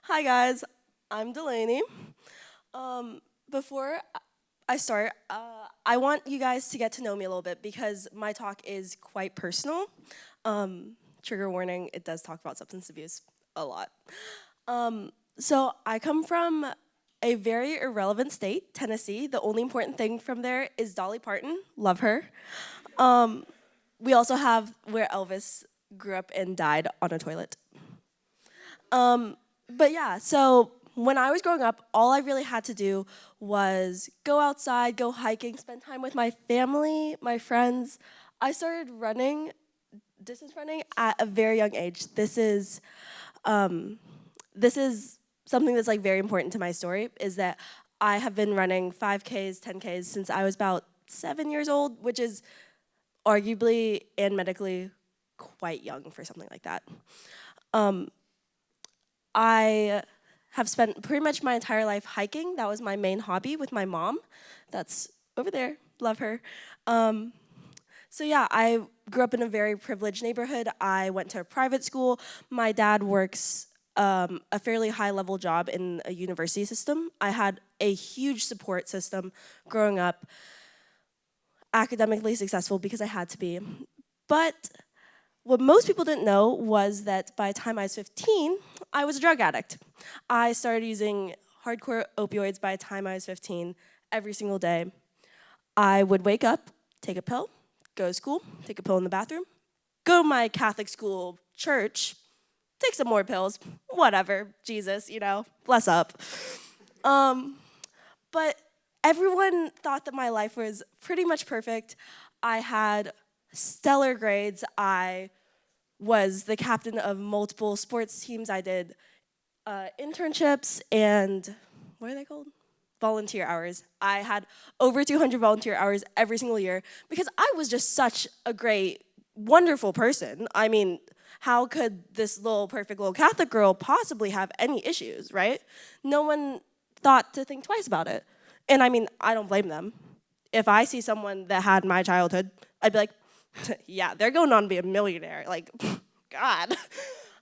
Hi guys, I'm Delaney. Before I start, I want you guys to get to know me a little bit because my talk is quite personal. Trigger warning, it does talk about substance abuse a lot. So I come from a very irrelevant state, Tennessee. The only important thing from there is Dolly Parton. Love her. We also have where Elvis grew up and died on a toilet. But yeah, so when I was growing up, all I really had to do was go outside, go hiking, spend time with my family, my friends. I started running, distance running at a very young age. This is something that's like very important to my story is that I have been running 5Ks, 10Ks since I was about 7 years old, which is arguably and medically quite young for something like that. I have spent pretty much my entire life hiking. That was my main hobby with my mom. That's over there. Love her. So yeah, I grew up in a very privileged neighborhood. I went to a private school. My dad works a fairly high level job in a university system. I had a huge support system growing up, academically successful because I had to be. But what most people didn't know was that by the time I was 15, I was a drug addict. I started using hardcore opioids by the time I was 15 every single day. I would wake up, take a pill, go to school, take a pill in the bathroom, go to my Catholic school church, take some more pills, whatever, Jesus, bless up. But everyone thought that my life was pretty much perfect. I had stellar grades. I was the captain of multiple sports teams. I did internships and what are they called? Volunteer hours. I had over 200 volunteer hours every single year because I was just such a great, wonderful person. I mean, how could this little perfect little Catholic girl possibly have any issues, right? No one thought to think twice about it. And I mean, I don't blame them. If I see someone that had my childhood, I'd be like, yeah, they're going on to be a millionaire. Like, God.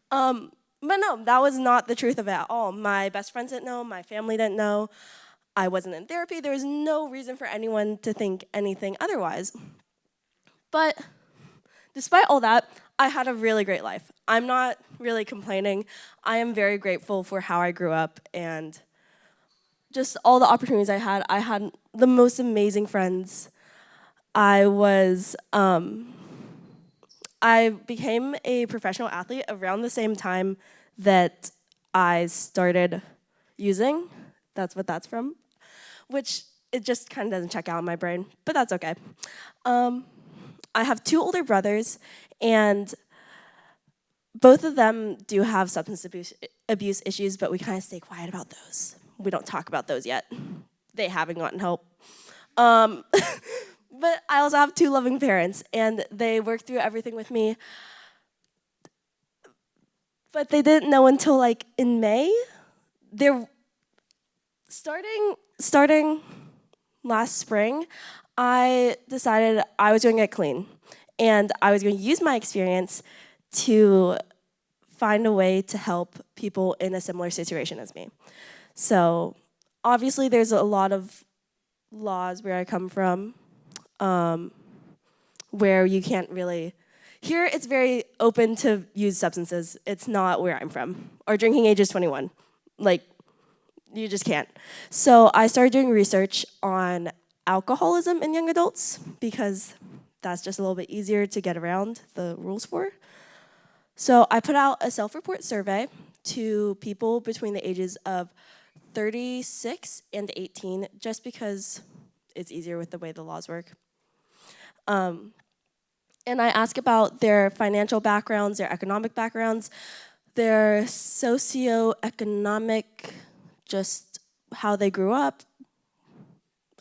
But no, that was not the truth of it at all. My best friends didn't know. My family didn't know. I wasn't in therapy. There was no reason for anyone to think anything otherwise. But despite all that, I had a really great life. I'm not really complaining. I am very grateful for how I grew up and just all the opportunities I had. I had the most amazing friends. I became a professional athlete around the same time that I started using. That's what that's from, which it just kind of doesn't check out in my brain, but that's okay. I have two older brothers, and both of them do have substance abuse issues, but we kind of stay quiet about those. We don't talk about those yet. They haven't gotten help. Um, but I also have two loving parents, and they work through everything with me. But they didn't know until like in May. They're starting last spring. I decided I was going to get clean, and I was going to use my experience to find a way to help people in a similar situation as me. So obviously, there's a lot of laws where I come from, where you can't really. Here, it's very open to use substances. It's not where I'm from. Our drinking age is 21. Like, you just can't. So I started doing research on alcoholism in young adults because that's just a little bit easier to get around the rules for. So I put out a self-report survey to people between the ages of 36 and 18 just because it's easier with the way the laws work. And I ask about their financial backgrounds, their economic backgrounds, their socioeconomic, just how they grew up.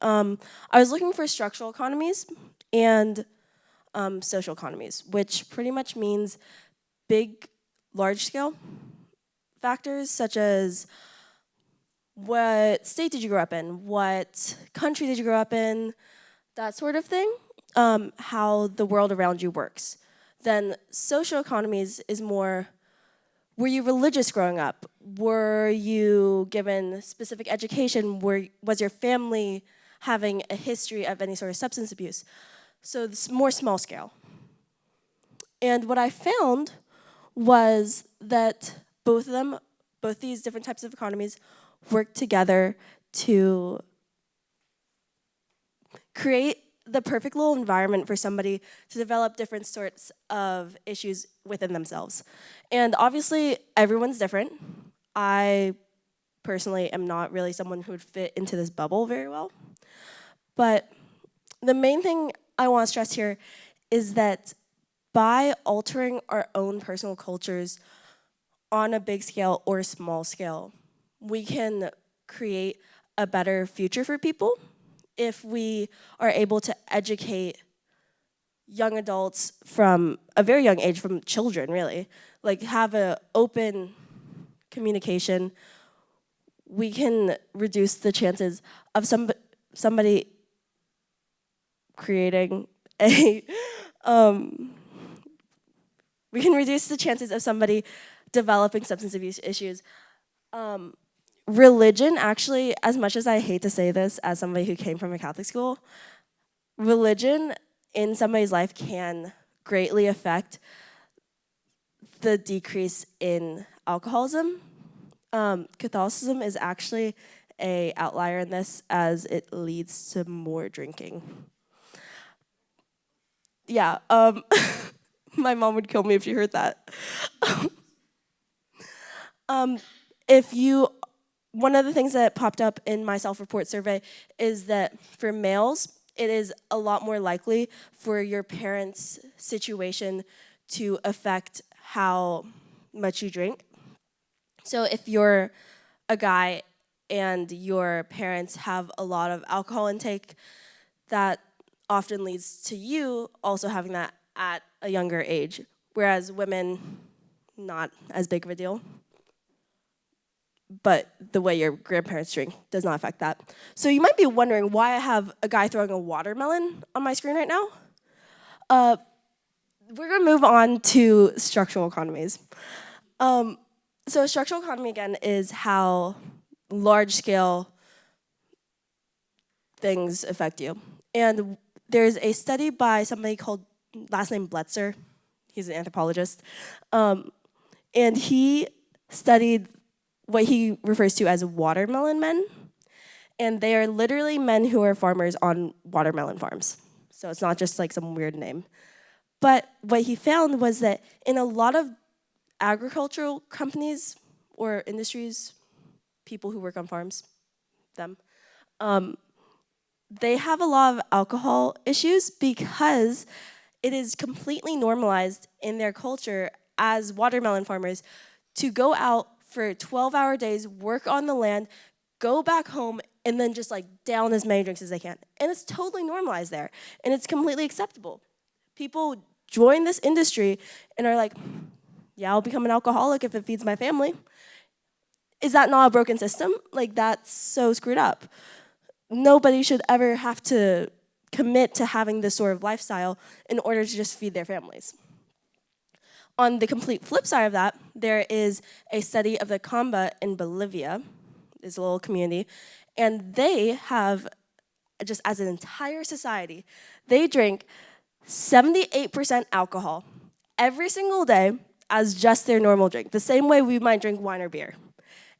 I was looking for structural economies and social economies, which pretty much means big, large-scale factors such as what state did you grow up in, what country did you grow up in, that sort of thing, how the world around you works. Then social economies is more Were you religious growing up? Were you given specific education? Was your family having a history of any sort of substance abuse? So it's more small scale. And what I found was that both these different types of economies work together to create the perfect little environment for somebody to develop different sorts of issues within themselves. And obviously, everyone's different. I personally am not really someone who would fit into this bubble very well. But the main thing I want to stress here is that by altering our own personal cultures on a big scale or a small scale, we can create a better future for people if we are able to educate young adults from a very young age, from children really, like have an open communication. We can reduce the chances of somebody creating a, we can reduce the chances of somebody developing substance abuse issues. Religion, actually, as much as I hate to say this as somebody who came from a Catholic school, religion in somebody's life can greatly affect the decrease in alcoholism. Catholicism is actually an outlier in this as it leads to more drinking. Yeah, my mom would kill me if she heard that. One of the things that popped up in my self-report survey is that for males, it is a lot more likely for your parents' situation to affect how much you drink. So if you're a guy and your parents have a lot of alcohol intake, that often leads to you also having that at a younger age, whereas women, not as big of a deal. But the way your grandparents drink does not affect that. So you might be wondering why I have a guy throwing a watermelon on my screen right now. We're gonna move on to structural economies. So structural economy, again, is how large-scale things affect you. And there's a study by somebody called, last name Bletzer, he's an anthropologist, and he studied what he refers to as watermelon men, and they are literally men who are farmers on watermelon farms. So it's not just like some weird name. But what he found was that in a lot of agricultural companies or industries, people who work on farms, them, they have a lot of alcohol issues because it is completely normalized in their culture as watermelon farmers to go out for 12-hour days, work on the land, go back home, and then just like down as many drinks as they can. And it's totally normalized there, and it's completely acceptable. People join this industry and are like, yeah, I'll become an alcoholic if it feeds my family. Is that not a broken system? Like, that's so screwed up. Nobody should ever have to commit to having this sort of lifestyle in order to just feed their families. On the complete flip side of that, there is a study of the Camba in Bolivia, this little community, and they have, just as an entire society, they drink 78% alcohol every single day as just their normal drink, the same way we might drink wine or beer.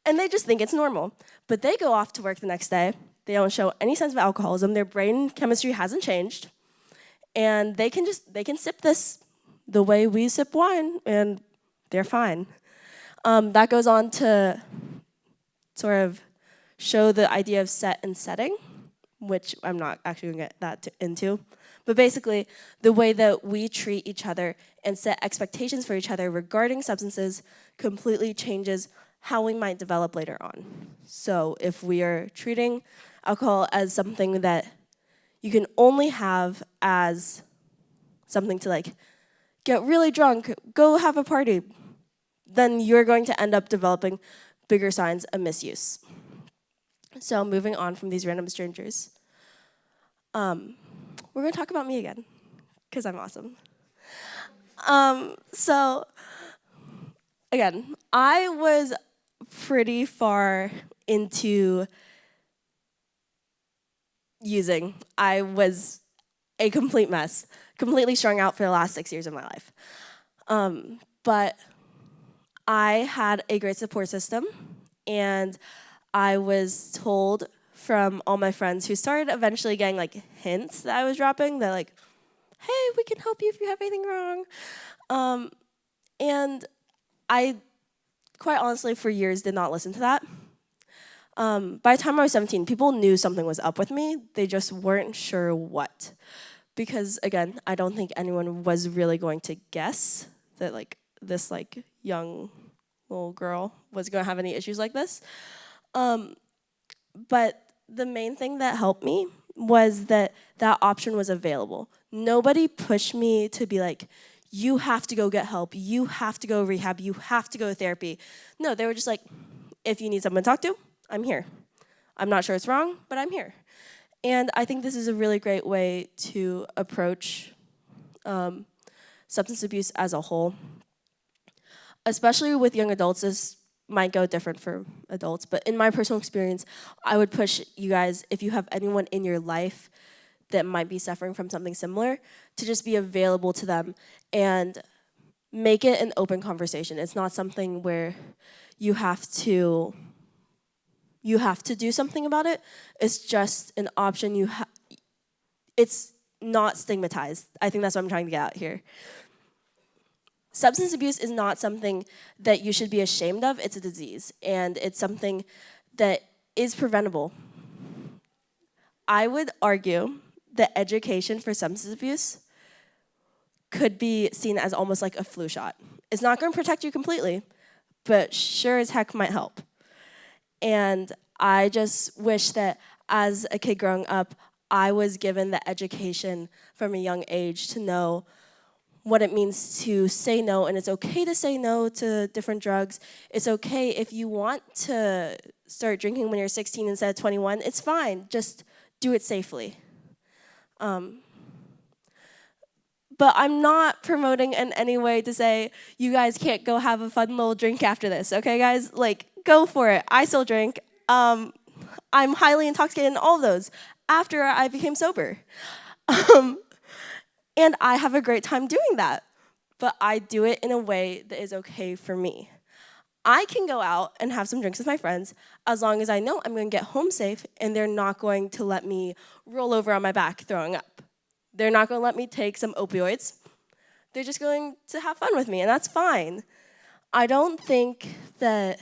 And they just think it's normal. But they go off to work the next day, they don't show any sense of alcoholism, their brain chemistry hasn't changed, and they can sip this the way we sip wine, and they're fine. That goes on to sort of show the idea of set and setting, which I'm not actually going to get that into. But basically, the way that we treat each other and set expectations for each other regarding substances completely changes how we might develop later on. So if we are treating alcohol as something that you can only have as something to like get really drunk, go have a party, then you're going to end up developing bigger signs of misuse. So moving on from these random strangers, we're going to talk about me again, because I'm awesome. So again, I was pretty far into using. I was a complete mess, completely strung out for the last 6 years of my life. But I had a great support system, and I was told from all my friends who started eventually getting like hints that I was dropping that like, hey, we can help you if you have anything wrong. And I, quite honestly, for years did not listen to that. By the time I was 17, people knew something was up with me. They just weren't sure what. Because again, I don't think anyone was really going to guess that like this like young little girl was going to have any issues like this. But the main thing that helped me was that that option was available. Nobody pushed me to be like, you have to go get help, you have to go rehab, you have to go to therapy. No, they were just like, if you need someone to talk to, I'm here. I'm not sure it's wrong, but I'm here. And I think this is a really great way to approach substance abuse as a whole. Especially with young adults, this might go different for adults, but in my personal experience, I would push you guys, if you have anyone in your life that might be suffering from something similar, to just be available to them and make it an open conversation. It's not something where you have to do something about it. It's just an option. It's not stigmatized. I think that's what I'm trying to get at here. Substance abuse is not something that you should be ashamed of. It's a disease, and it's something that is preventable. I would argue that education for substance abuse could be seen as almost like a flu shot. It's not going to protect you completely, but sure as heck might help. And I just wish that as a kid growing up, I was given the education from a young age to know what it means to say no, and it's okay to say no to different drugs. It's okay if you want to start drinking when you're 16 instead of 21. It's fine, just do it safely. But I'm not promoting in any way to say you guys can't go have a fun little drink after this, okay guys? Like, go for it. I still drink. I'm highly intoxicated in all of those after I became sober. And I have a great time doing that. But I do it in a way that is okay for me. I can go out and have some drinks with my friends as long as I know I'm going to get home safe and they're not going to let me roll over on my back throwing up. They're not going to let me take some opioids. They're just going to have fun with me, and that's fine. I don't think that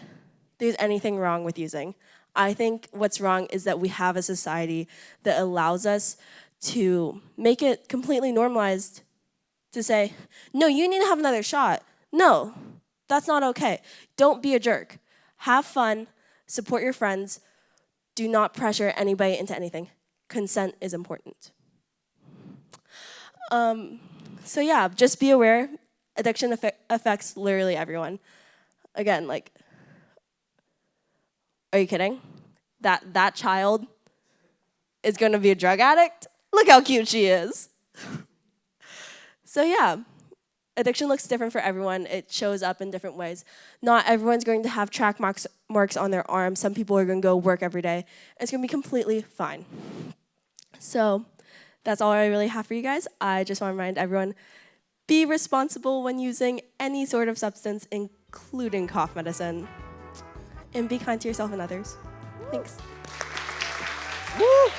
there's anything wrong with using. I think what's wrong is that we have a society that allows us to make it completely normalized to say, no, you need to have another shot. No, that's not okay. Don't be a jerk. Have fun, support your friends. Do not pressure anybody into anything. Consent is important. So yeah, just be aware. Addiction affects literally everyone. Again, like, are you kidding? That child is going to be a drug addict? Look how cute she is. So yeah, addiction looks different for everyone. It shows up in different ways. Not everyone's going to have track marks on their arms. Some people are going to go work every day. It's going to be completely fine. So that's all I really have for you guys. I just want to remind everyone, be responsible when using any sort of substance, including cough medicine. And be kind to yourself and others. Thanks. Woo!